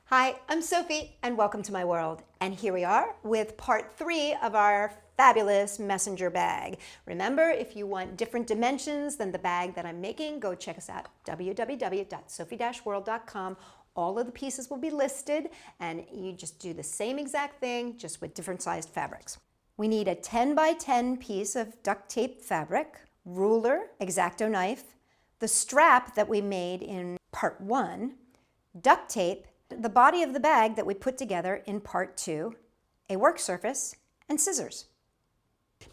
Hi, I'm Sophie and welcome to my world. And here we are with part 3 of our fabulous messenger bag. Remember, if you want different dimensions than the bag that I'm making, go check us out, www.sophie-world.com. All of the pieces will be listed and you just do the same exact thing, just with different sized fabrics. We need a 10 by 10 piece of duct tape fabric, ruler, X-Acto knife, the strap that we made in part 1, duct tape, the body of the bag that we put together in part 2, a work surface, and scissors.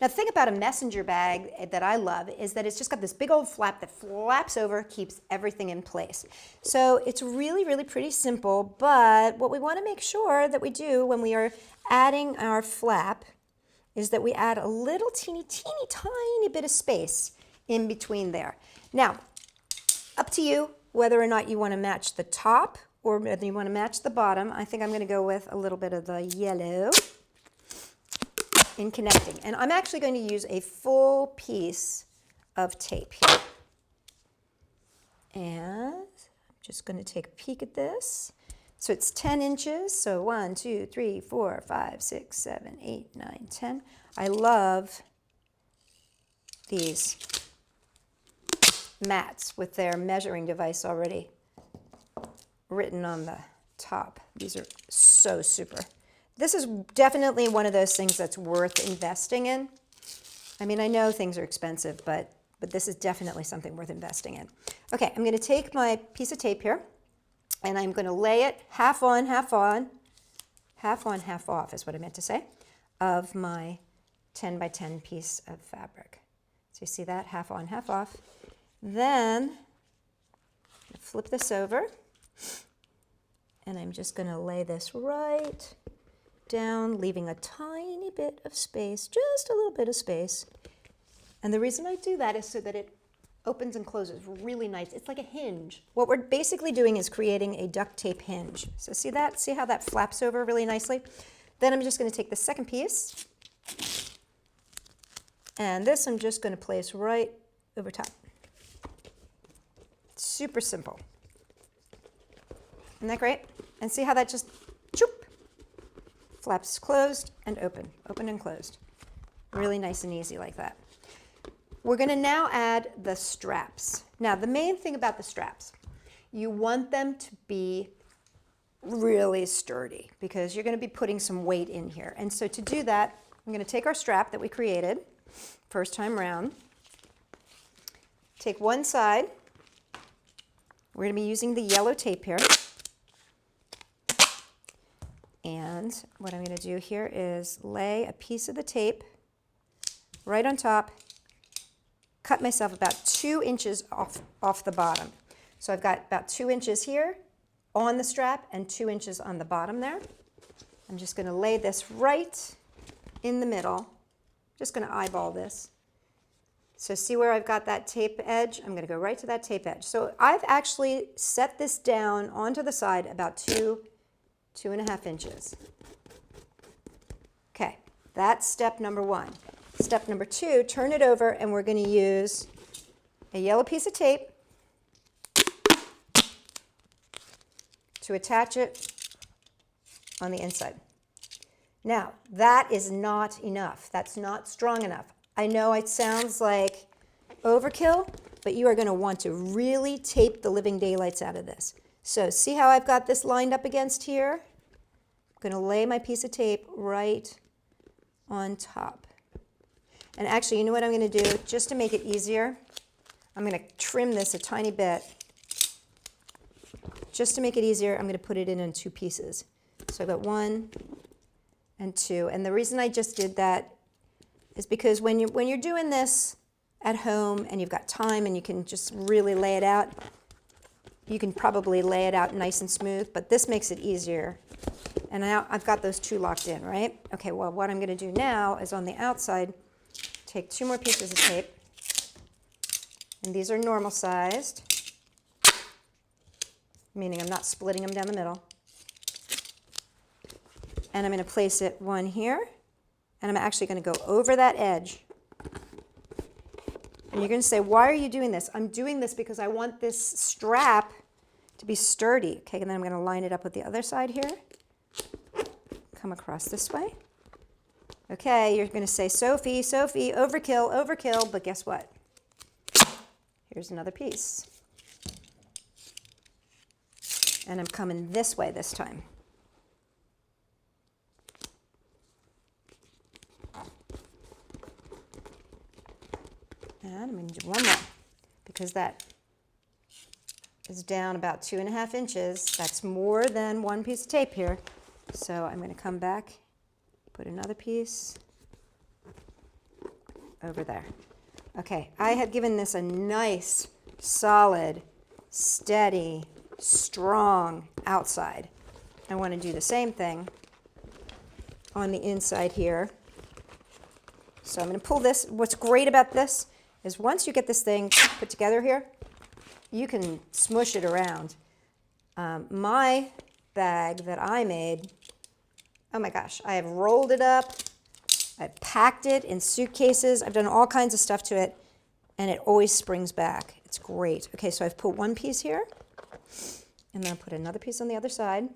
Now the thing about a messenger bag that I love is that it's just got this big old flap that flaps over, keeps everything in place. So it's really, really pretty simple, but what we want to make sure that we do when we are adding our flap is that we add a little teeny tiny bit of space in between there. Now, up to you whether or not you want to match the top or whether you want to match the bottom. I think I'm going to go with a little bit of the yellow in connecting. And I'm actually going to use a full piece of tape here. And I'm just going to take a peek at this. So it's 10 inches. So 1, 2, 3, 4, 5, 6, 7, 8, 9, 10. I love these mats with their measuring device already written on the top. These are so super. This is definitely one of those things that's worth investing in. I mean, I know things are expensive, but this is definitely something worth investing in. Okay, I'm going to take my piece of tape here, and I'm going to lay it half on, half on, half on, half off is what I meant to say, of my 10 by 10 piece of fabric. So you see that? Half on, half off. Then flip this over. And I'm just going to lay this right down, leaving a tiny bit of space, just a little bit of space. And the reason I do that is so that it opens and closes really nice. It's like a hinge. What we're basically doing is creating a duct tape hinge. So see that? See how that flaps over really nicely? Then I'm just going to take the second piece. And this I'm just going to place right over top. Super simple. Isn't that great? And see how that just choop, flaps closed and open and closed. Really nice and easy like that. We're going to now add the straps. Now the main thing about the straps, you want them to be really sturdy because you're going to be putting some weight in here. And so to do that, I'm going to take our strap that we created first time round, take one side. We're going to be using the yellow tape here. And what I'm going to do here is lay a piece of the tape right on top, cut myself about 2 inches off the bottom. So I've got about 2 inches here on the strap and 2 inches on the bottom there. I'm just going to lay this right in the middle. Just going to eyeball this. So see where I've got that tape edge? I'm going to go right to that tape edge. So I've actually set this down onto the side about 2.5 inches. Okay, that's step number 1. Step number 2, turn it over and we're going to use a yellow piece of tape to attach it on the inside. Now, that is not enough. That's not strong enough. I know it sounds like overkill, but you are going to want to really tape the living daylights out of this. So see how I've got this lined up against here? I'm going to lay my piece of tape right on top. And actually, you know what I'm going to do? Just to make it easier, I'm going to trim this a tiny bit. Just to make it easier, I'm going to put it in 2 pieces. So I've got 1 and 2. And the reason I just did that is because when you're doing this at home and you've got time and you can just really lay it out, you can probably lay it out nice and smooth, but this makes it easier. And now I've got those 2 locked in, right? Okay, well, what I'm going to do now is on the outside, take 2 more pieces of tape, and these are normal sized, meaning I'm not splitting them down the middle. And I'm going to place it one here, and I'm actually going to go over that edge. And you're going to say, why are you doing this? I'm doing this because I want this strap to be sturdy. Okay, and then I'm going to line it up with the other side here. Come across this way. Okay, you're going to say, Sophie, Sophie, overkill, overkill, but guess what? Here's another piece. And I'm coming this way this time. And I'm going to do one more because that is down about 2.5 inches. That's more than one piece of tape here. So I'm going to come back, put another piece over there. Okay, I have given this a nice, solid, steady, strong outside. I want to do the same thing on the inside here. So I'm going to pull this. What's great about this is once you get this thing put together here, you can smush it around. My bag that I made, oh my gosh, I have rolled it up, I've packed it in suitcases, I've done all kinds of stuff to it, and it always springs back. It's great. Okay, so I've put one piece here, and then I'll put another piece on the other side.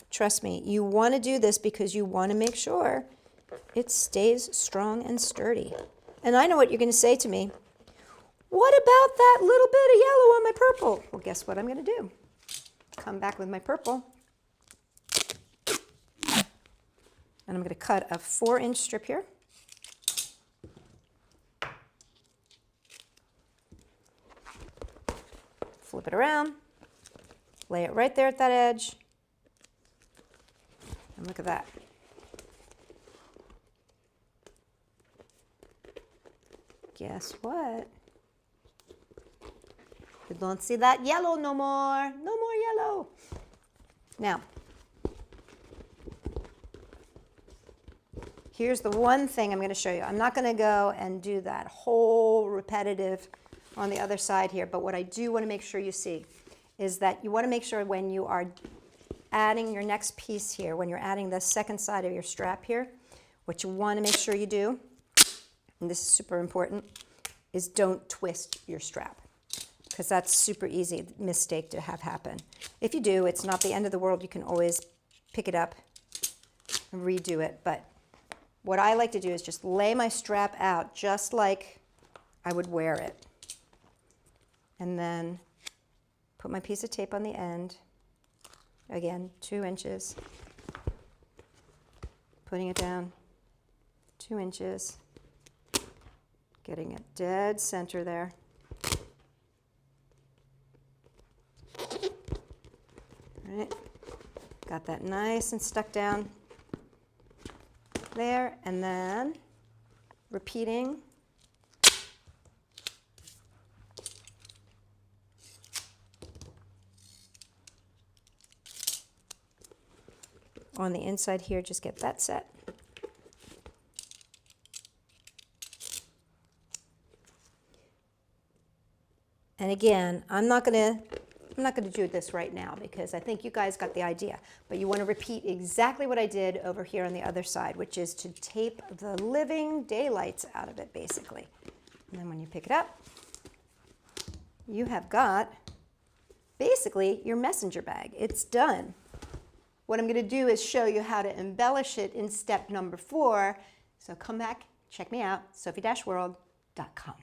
Trust me, you want to do this because you want to make sure it stays strong and sturdy. And I know what you're going to say to me. What about that little bit of yellow on my purple? Well, guess what I'm going to do? Come back with my purple. And I'm going to cut a 4-inch strip here. Flip it around. Lay it right there at that edge. And look at that. Guess what? You don't see that yellow no more. No more yellow. Now, here's the one thing I'm going to show you. I'm not going to go and do that whole repetitive on the other side here, but what I do want to make sure you see is that you want to make sure when you are adding your next piece here, when you're adding the second side of your strap here, what you want to make sure you do, and this is super important, is don't twist your strap, because that's super easy mistake to have happen. If you do, it's not the end of the world. You can always pick it up and redo it, but what I like to do is just lay my strap out just like I would wear it, and then put my piece of tape on the end, again 2 inches, putting it down 2 inches, getting it dead center there. All right, got that nice and stuck down there, and then repeating on the inside here, just get that set. And again, I'm not going to do this right now because I think you guys got the idea. But you want to repeat exactly what I did over here on the other side, which is to tape the living daylights out of it, basically. And then when you pick it up, you have got basically your messenger bag. It's done. What I'm going to do is show you how to embellish it in step number 4. So come back, check me out, Sophie-World.com.